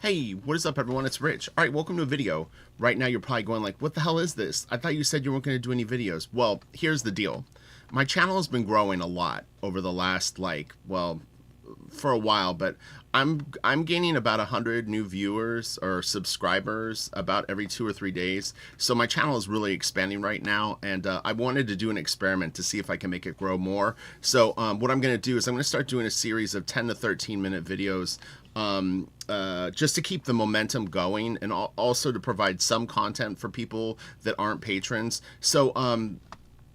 Hey, what is up everyone? It's Rich. Alright, welcome to a video. Right now you're probably going like, what the hell is this? I thought you said you weren't going to do any videos. Well, here's the deal. My channel has been growing a lot over the last for a while, but I'm gaining about 100 new viewers or subscribers about every 2 or 3 days. So my channel is really expanding right now, and I wanted to do an experiment to see if I can make it grow more. So what I'm going to do is I'm going to start doing a series of 10 to 13 minute videos just to keep the momentum going, and also to provide some content for people that aren't patrons. So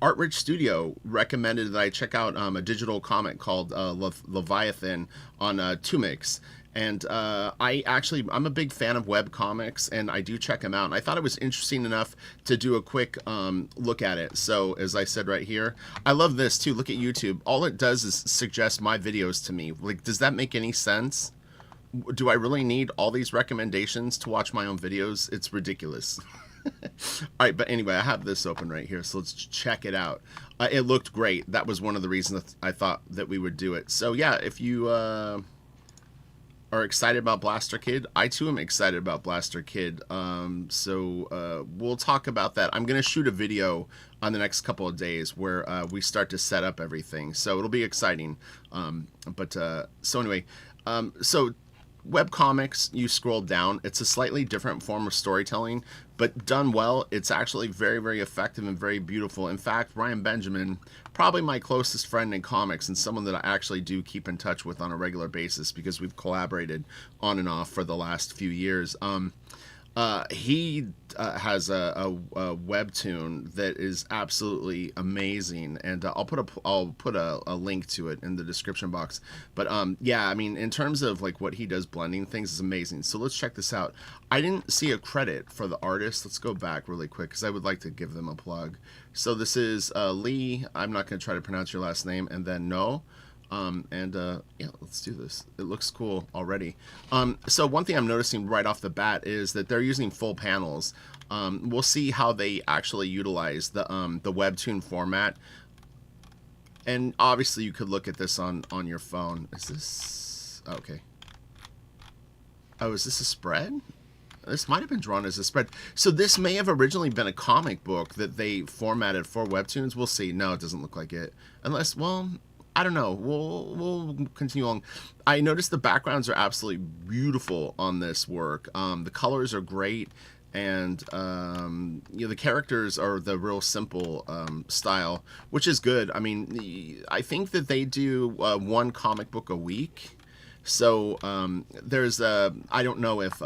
Art Rich Studio recommended that I check out a digital comic called Leviathan on Toomics. And I'm a big fan of web comics, and I do check them out. And I thought it was interesting enough to do a quick look at it. So as I said right here, I love this too. Look at YouTube. All it does is suggest my videos to me. Like, does that make any sense? Do I really need all these recommendations to watch my own videos? It's ridiculous. Alright, but anyway, I have this open right here, so let's check it out. It looked great. That was one of the reasons I thought that we would do it. So yeah, if you are excited about Blaster Kid, I too am excited about Blaster Kid. We'll talk about that. I'm going to shoot a video on the next couple of days where we start to set up everything. So it'll be exciting. So anyway, webcomics, you scroll down, it's a slightly different form of storytelling, but done well, it's actually very, very effective and very beautiful. In fact, Ryan Benjamin, probably my closest friend in comics, and someone that I actually do keep in touch with on a regular basis because we've collaborated on and off for the last few years. He has a webtoon that is absolutely amazing, and I'll put a link to it in the description box. But yeah, I mean, in terms of like what he does blending things is amazing. So let's check this out. I didn't see a credit for the artist. Let's go back really quick because I would like to give them a plug. So this is Lee. I'm not going to try to pronounce your last name, and then No. Yeah, let's do this. It looks cool already. So one thing I'm noticing right off the bat is that they're using full panels. We'll see how they actually utilize the webtoon format. And obviously you could look at this on your phone. Is this okay? Oh, is this a spread? This might have been drawn as a spread. So this may have originally been a comic book that they formatted for webtoons. We'll see. No, it doesn't look like it. Unless, well, I don't know. We'll continue on. I noticed the backgrounds are absolutely beautiful on this work. The colors are great, and you know, the characters are the real simple style, which is good. I mean, I think that they do one comic book a week. So there's I don't know if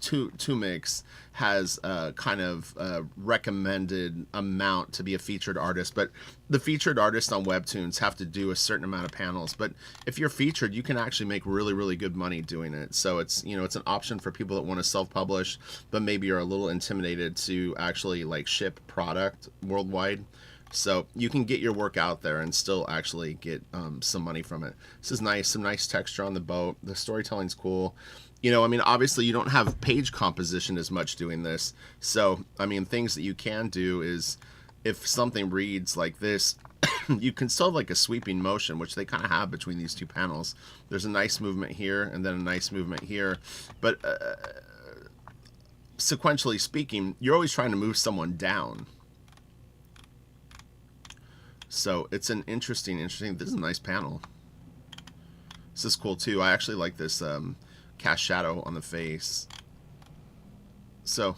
Toomics has a kind of recommended amount to be a featured artist, but the featured artists on webtoons have to do a certain amount of panels. But if you're featured, you can actually make really, really good money doing it. So it's, you know, it's an option for people that want to self-publish, but maybe are a little intimidated to actually like ship product worldwide. So you can get your work out there and still actually get some money from it. This is nice, some nice texture on the boat. The storytelling's cool. You know, I mean, obviously you don't have page composition as much doing this. So, I mean, things that you can do is if something reads like this, you can still have like a sweeping motion, which they kind of have between these two panels. There's a nice movement here and then a nice movement here. But sequentially speaking, you're always trying to move someone down. So it's an interesting, this is a nice panel. This is cool too. I actually like this cast shadow on the face. So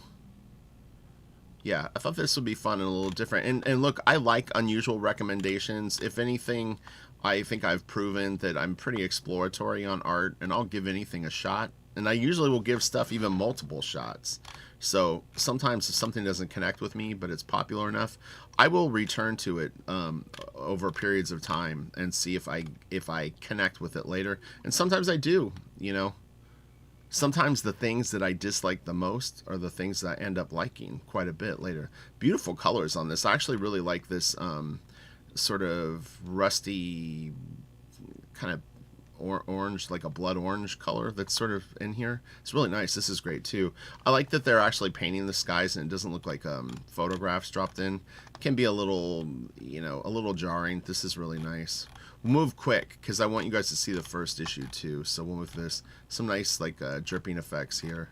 yeah, I thought this would be fun and a little different. And look, I like unusual recommendations. If anything, I think I've proven that I'm pretty exploratory on art, and I'll give anything a shot. And I usually will give stuff even multiple shots. So sometimes if something doesn't connect with me, but it's popular enough, I will return to it over periods of time and see if I connect with it later. And sometimes I do, you know. Sometimes the things that I dislike the most are the things that I end up liking quite a bit later. Beautiful colors on this. I actually really like this sort of rusty kind of orange, like a blood orange color that's sort of in here. It's really nice. This is great too. I like that they're actually painting the skies and it doesn't look like photographs dropped in. It can be a little, you know, a little jarring. This is really nice. We'll move quick because I want you guys to see the first issue too. So we'll move this. Some nice like dripping effects here.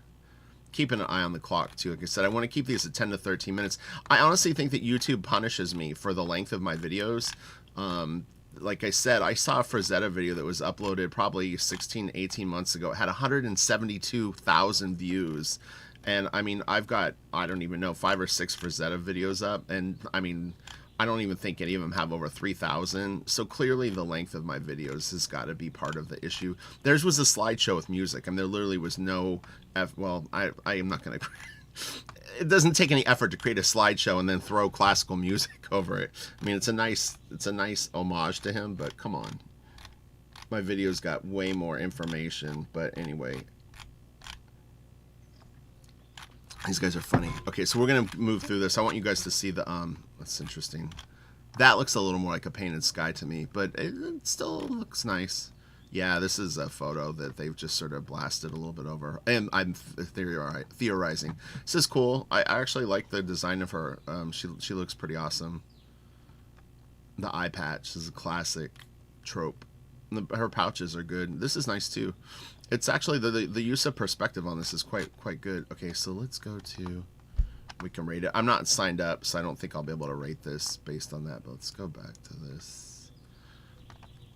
Keeping an eye on the clock too. Like I said, I want to keep these at 10 to 13 minutes. I honestly think that YouTube punishes me for the length of my videos. Like I said, I saw a Frazetta video that was uploaded probably 16, 18 months ago. It had 172,000 views. And I mean, I've got, I don't even know, 5 or 6 Frazetta videos up. And I mean, I don't even think any of them have over 3,000. So clearly the length of my videos has got to be part of the issue. Theirs was a slideshow with music. I mean, there literally was no, well, I am not going to, it doesn't take any effort to create a slideshow and then throw classical music over it. I mean, it's a nice homage to him, but come on. My videos got way more information, but anyway. These guys are funny. Okay, so we're going to move through this. I want you guys to see the, that's interesting. That looks a little more like a painted sky to me, but it still looks nice. Yeah, this is a photo that they've just sort of blasted a little bit over. And I'm theorizing. This is cool. I actually like the design of her. She looks pretty awesome. The eye patch is a classic trope. Her pouches are good. This is nice too. It's actually the use of perspective on this is quite good. Okay, so let's go to, we can rate it. I'm not signed up, so I don't think I'll be able to rate this based on that, but let's go back to this.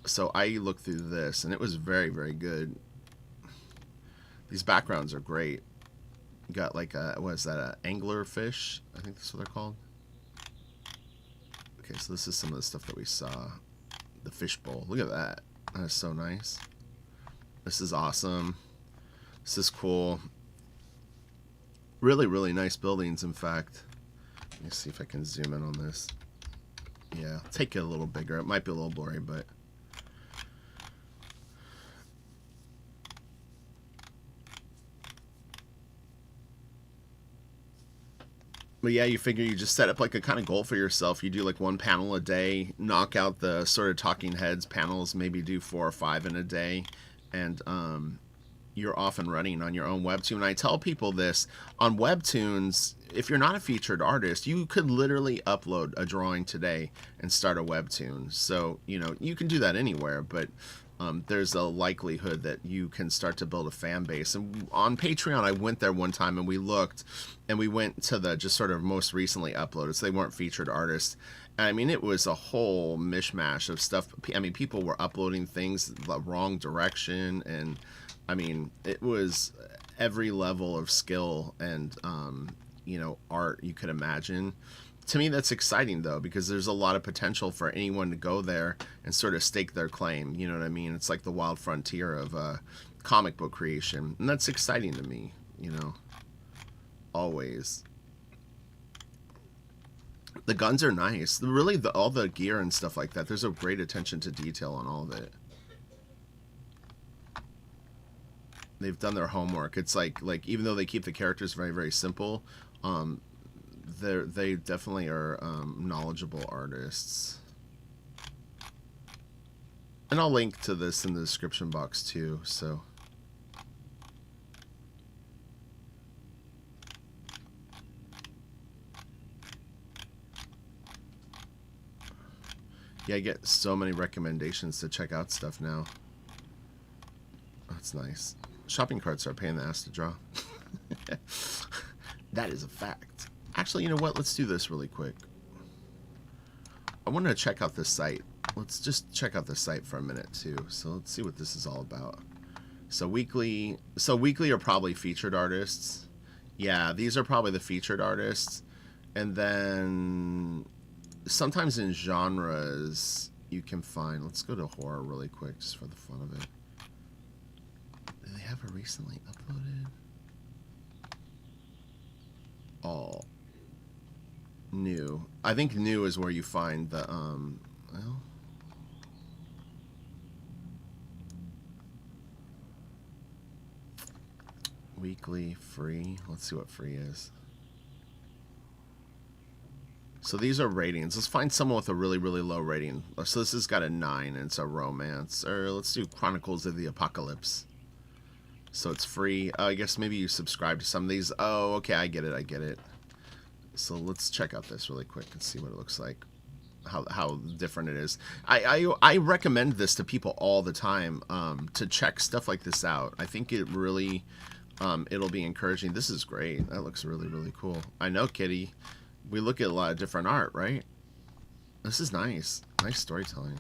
So I looked through this and it was very good. These backgrounds are great. You got like a, what is that, a angler fish? I think that's what they're called. Okay, so this is some of the stuff that we saw. The fishbowl. Look at that. That is so nice. This is awesome. This is cool. Really nice buildings, in fact. Let me see if I can zoom in on this. Yeah, take it a little bigger. It might be a little blurry, but... But yeah, you figure you just set up like a kind of goal for yourself. You do like 1 panel a day, knock out the sort of talking heads panels, maybe do 4 or 5 in a day, and you're off and running on your own Webtoon. And I tell people this, on Webtoons, if you're not a featured artist, you could literally upload a drawing today and start a Webtoon. So, you know, you can do that anywhere, but there's a likelihood that you can start to build a fan base. And on Patreon, I went there one time and we looked, and we went to the just sort of most recently uploaded, so they weren't featured artists. And I mean, it was a whole mishmash of stuff. I mean, people were uploading things the wrong direction, and I mean, it was every level of skill and you know, art you could imagine. To me, that's exciting, though, because there's a lot of potential for anyone to go there and sort of stake their claim. You know what I mean? It's like the wild frontier of comic book creation. And that's exciting to me, you know, always. The guns are nice. Really, all the gear and stuff like that, there's a great attention to detail on all of it. They've done their homework. It's like even though they keep the characters very simple, they definitely are knowledgeable artists. And I'll link to this in the description box too, so. Yeah, I get so many recommendations to check out stuff now. That's nice. Shopping carts are a pain in the ass to draw. That is a fact. Actually, you know what? Let's do this really quick. I want to check out this site. Let's just check out the site for a minute too. So let's see what this is all about. So weekly are probably featured artists. Yeah, these are probably the featured artists. And then sometimes in genres you can find, let's go to horror really quick just for the fun of it. Do they have a recently uploaded? All new. I think new is where you find the well, weekly free. Let's see what free is. So these are ratings. Let's find someone with a really low rating. So this has got a 9 and it's a romance. Or let's do Chronicles of the Apocalypse. So it's free. I guess maybe you subscribe to some of these. Oh, okay, I get it. So let's check out this really quick and see what it looks like. how different it is. I recommend this to people all the time, to check stuff like this out. I think it really, it'll be encouraging. This is great. That looks really, really cool. I know, Kitty. We look at a lot of different art, right? This is nice. Nice storytelling.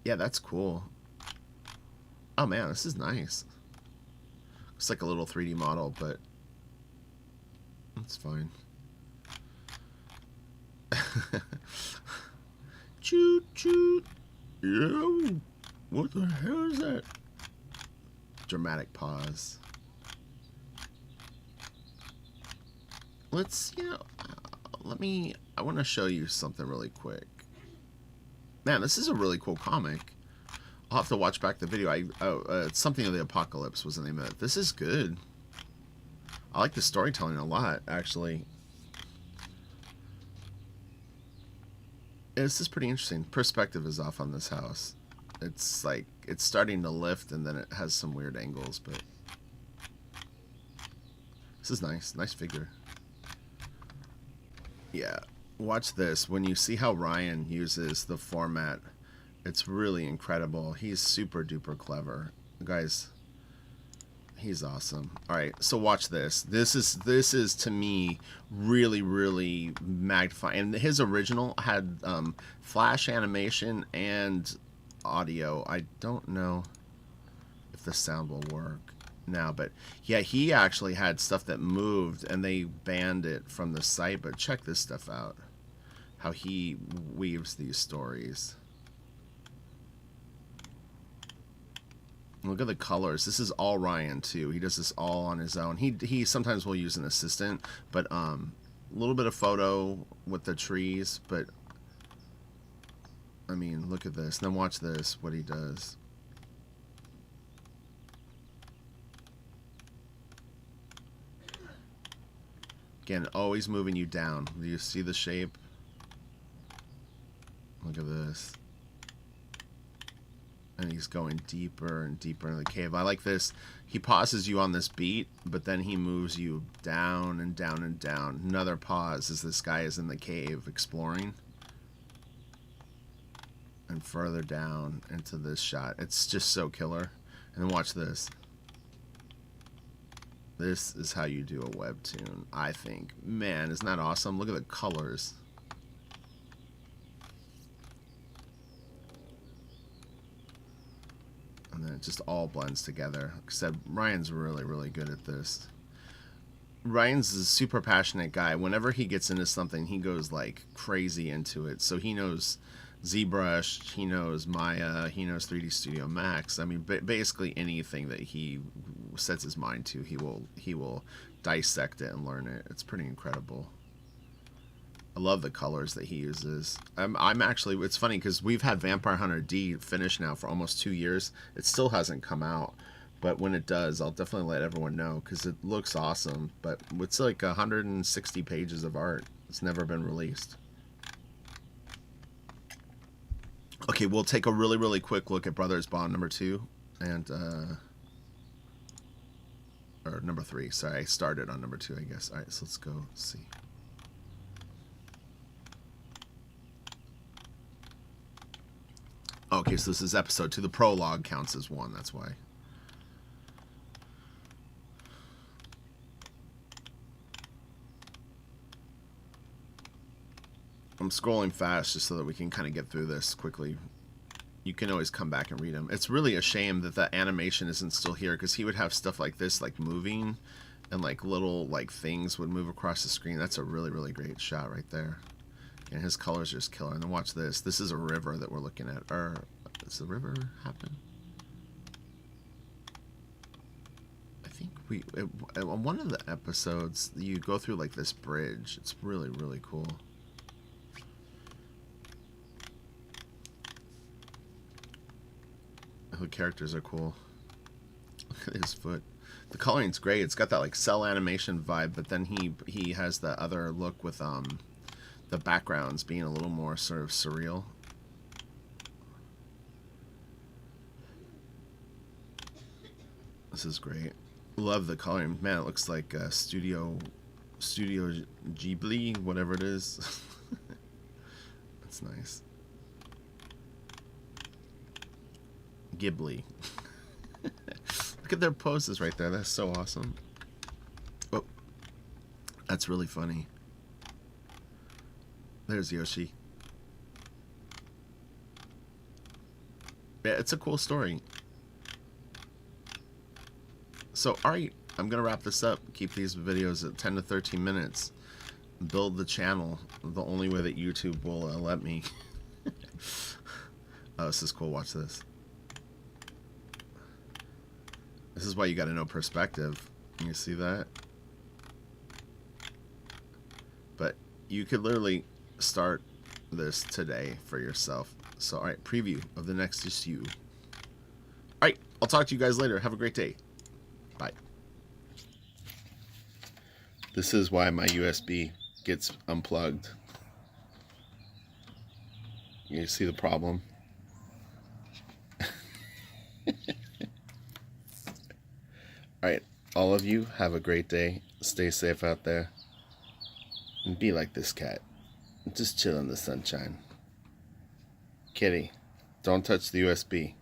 Yeah, that's cool. Oh man, this is nice. It's like a little 3D model, but that's fine. Choo choo. Yeah. What the hell is that? Dramatic pause. Let's, I want to show you something really quick. Man, this is a really cool comic. I'll have to watch back the video. It's Something of the Apocalypse was the name of it. This is good. I like the storytelling a lot, actually. This is pretty interesting. Perspective is off on this house. It's like, it's starting to lift, and then it has some weird angles, but this is nice. Nice figure. Yeah. Watch this. When you see how Ryan uses the format, it's really incredible. He's super duper clever. Guys, he's awesome. Alright, so watch this. This is to me really, really magnifying. And his original had flash animation and audio. I don't know if the sound will work now, but yeah, he actually had stuff that moved and they banned it from the site. But check this stuff out. How he weaves these stories. Look at the colors. This is all Ryan too. He does this all on his own. He sometimes will use an assistant, but a little bit of photo with the trees. But I mean, look at this. Then watch this. What he does. Again, always moving you down. Do you see the shape? Look at this. And he's going deeper and deeper into the cave. I like this. He pauses you on this beat, but then he moves you down and down and down. Another pause as this guy is in the cave exploring. And further down into this shot. It's just so killer. And then watch this. This is how you do a webtoon, I think. Man, isn't that awesome? Look at the colors. And then it just all blends together. Like I said, Ryan's really, really good at this. Ryan's a super passionate guy. Whenever he gets into something, he goes like crazy into it. So he knows ZBrush, he knows Maya, he knows 3D Studio Max. I mean, basically anything that he sets his mind to, he will dissect it and learn it. It's pretty incredible. I love the colors that he uses. I'm actually, it's funny because we've had Vampire Hunter D finished now for almost 2 years. It still hasn't come out, but when it does, I'll definitely let everyone know because it looks awesome. But it's like 160 pages of art. It's never been released. Okay, we'll take a really, really quick look at Brothers Bond number 2 and or number 3. Sorry, I started on number 2, I guess. All right, so let's go see. Okay, so this is episode 2. The prologue counts as 1, that's why. I'm scrolling fast just so that we can kind of get through this quickly. You can always come back and read them. It's really a shame that the animation isn't still here because he would have stuff like this, like moving, and like little like things would move across the screen. That's a really, really great shot right there. And his colors are just killer. And then watch this. This is a river that we're looking at. Or, does the river happen? I think on one of the episodes, you go through like this bridge. It's really, really cool. The characters are cool. Look at his foot. The coloring's great. It's got that like cell animation vibe, but then he has the other look with the backgrounds being a little more sort of surreal. This is great. Love the coloring. Man, it looks like Studio Ghibli, whatever it is. That's nice. Ghibli. Look at their poses right there. That's so awesome. Oh, that's really funny. There's Yoshi. Yeah, it's a cool story. So, alright, I'm going to wrap this up. Keep these videos at 10 to 13 minutes. Build the channel the only way that YouTube will let me. Oh, this is cool. Watch this. This is why you got to know perspective. You see that? But you could literally start this today for yourself. So, alright, preview of the next issue. Alright, I'll talk to you guys later. Have a great day. Bye. This is why my USB gets unplugged. You see the problem? Alright, all of you have a great day. Stay safe out there. And be like this cat. Just chill in the sunshine. Kitty, don't touch the USB.